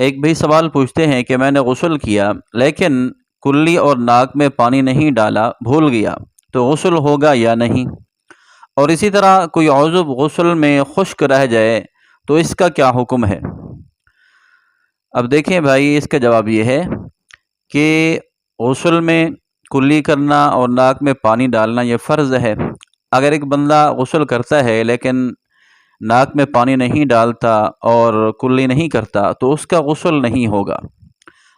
ایک بھائی سوال پوچھتے ہیں کہ میں نے غسل کیا لیکن کلی اور ناک میں پانی نہیں ڈالا، بھول گیا، تو غسل ہوگا یا نہیں؟ اور اسی طرح کوئی عضو غسل میں خشک رہ جائے تو اس کا کیا حکم ہے؟ اب دیکھیں بھائی، اس کا جواب یہ ہے کہ غسل میں کلی کرنا اور ناک میں پانی ڈالنا یہ فرض ہے۔ اگر ایک بندہ غسل کرتا ہے لیکن ناک میں پانی نہیں ڈالتا اور کلی نہیں کرتا تو اس کا غسل نہیں ہوگا۔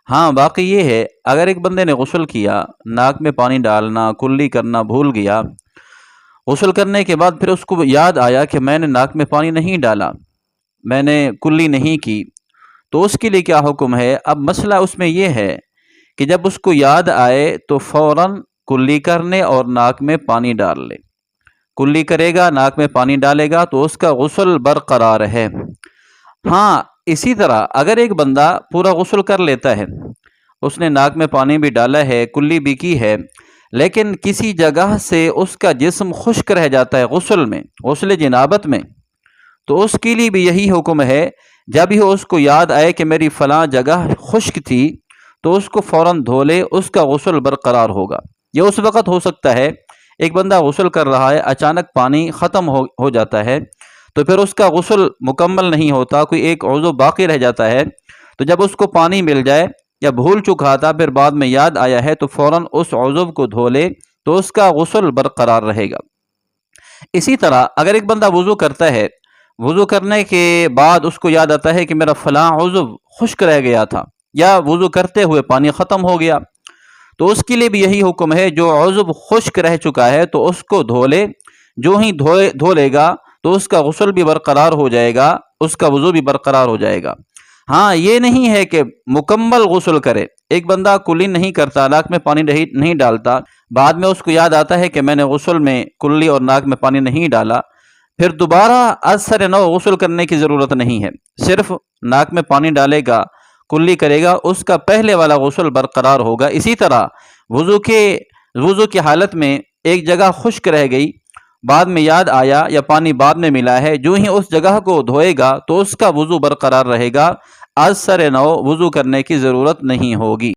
ہاں، باقی یہ ہے، اگر ایک بندے نے غسل کیا، ناک میں پانی ڈالنا کلی کرنا بھول گیا، غسل کرنے کے بعد پھر اس کو یاد آیا کہ میں نے ناک میں پانی نہیں ڈالا، میں نے کلی نہیں کی، تو اس کے لیے کیا حکم ہے؟ اب مسئلہ اس میں یہ ہے کہ جب اس کو یاد آئے تو فوراً کلی کرنے اور ناک میں پانی ڈال لے۔ کلی کرے گا، ناک میں پانی ڈالے گا تو اس کا غسل برقرار ہے۔ ہاں، اسی طرح اگر ایک بندہ پورا غسل کر لیتا ہے، اس نے ناک میں پانی بھی ڈالا ہے، کلی بھی کی ہے، لیکن کسی جگہ سے اس کا جسم خشک رہ جاتا ہے غسل میں، غسل جنابت میں، تو اس کے لیے بھی یہی حکم ہے، جب ہی اس کو یاد آئے کہ میری فلاں جگہ خشک تھی تو اس کو فوراً دھو لے، اس کا غسل برقرار ہوگا۔ یہ اس وقت ہو سکتا ہے ایک بندہ غسل کر رہا ہے، اچانک پانی ختم ہو جاتا ہے تو پھر اس کا غسل مکمل نہیں ہوتا، کوئی ایک عضو باقی رہ جاتا ہے، تو جب اس کو پانی مل جائے یا بھول چکا تھا پھر بعد میں یاد آیا ہے تو فوراً اس عضو کو دھو لے تو اس کا غسل برقرار رہے گا۔ اسی طرح اگر ایک بندہ وضو کرتا ہے، وضو کرنے کے بعد اس کو یاد آتا ہے کہ میرا فلاں عضو خشک رہ گیا تھا یا وضو کرتے ہوئے پانی ختم ہو گیا، تو اس کے لیے بھی یہی حکم ہے، جو عضو خشک رہ چکا ہے تو اس کو دھو لے، جو ہی دھو لے گا تو اس کا غسل بھی برقرار ہو جائے گا، اس کا وضو بھی برقرار ہو جائے گا۔ ہاں، یہ نہیں ہے کہ مکمل غسل کرے، ایک بندہ کلی نہیں کرتا، ناک میں پانی نہیں ڈالتا، بعد میں اس کو یاد آتا ہے کہ میں نے غسل میں کلی اور ناک میں پانی نہیں ڈالا، پھر دوبارہ از سر نو غسل کرنے کی ضرورت نہیں ہے، صرف ناک میں پانی ڈالے گا، کلی کرے گا، اس کا پہلے والا غسل برقرار ہوگا۔ اسی طرح وضو کی حالت میں ایک جگہ خشک رہ گئی، بعد میں یاد آیا یا پانی بعد میں ملا ہے، جو ہی اس جگہ کو دھوئے گا تو اس کا وضو برقرار رہے گا، از سر نو وضو کرنے کی ضرورت نہیں ہوگی۔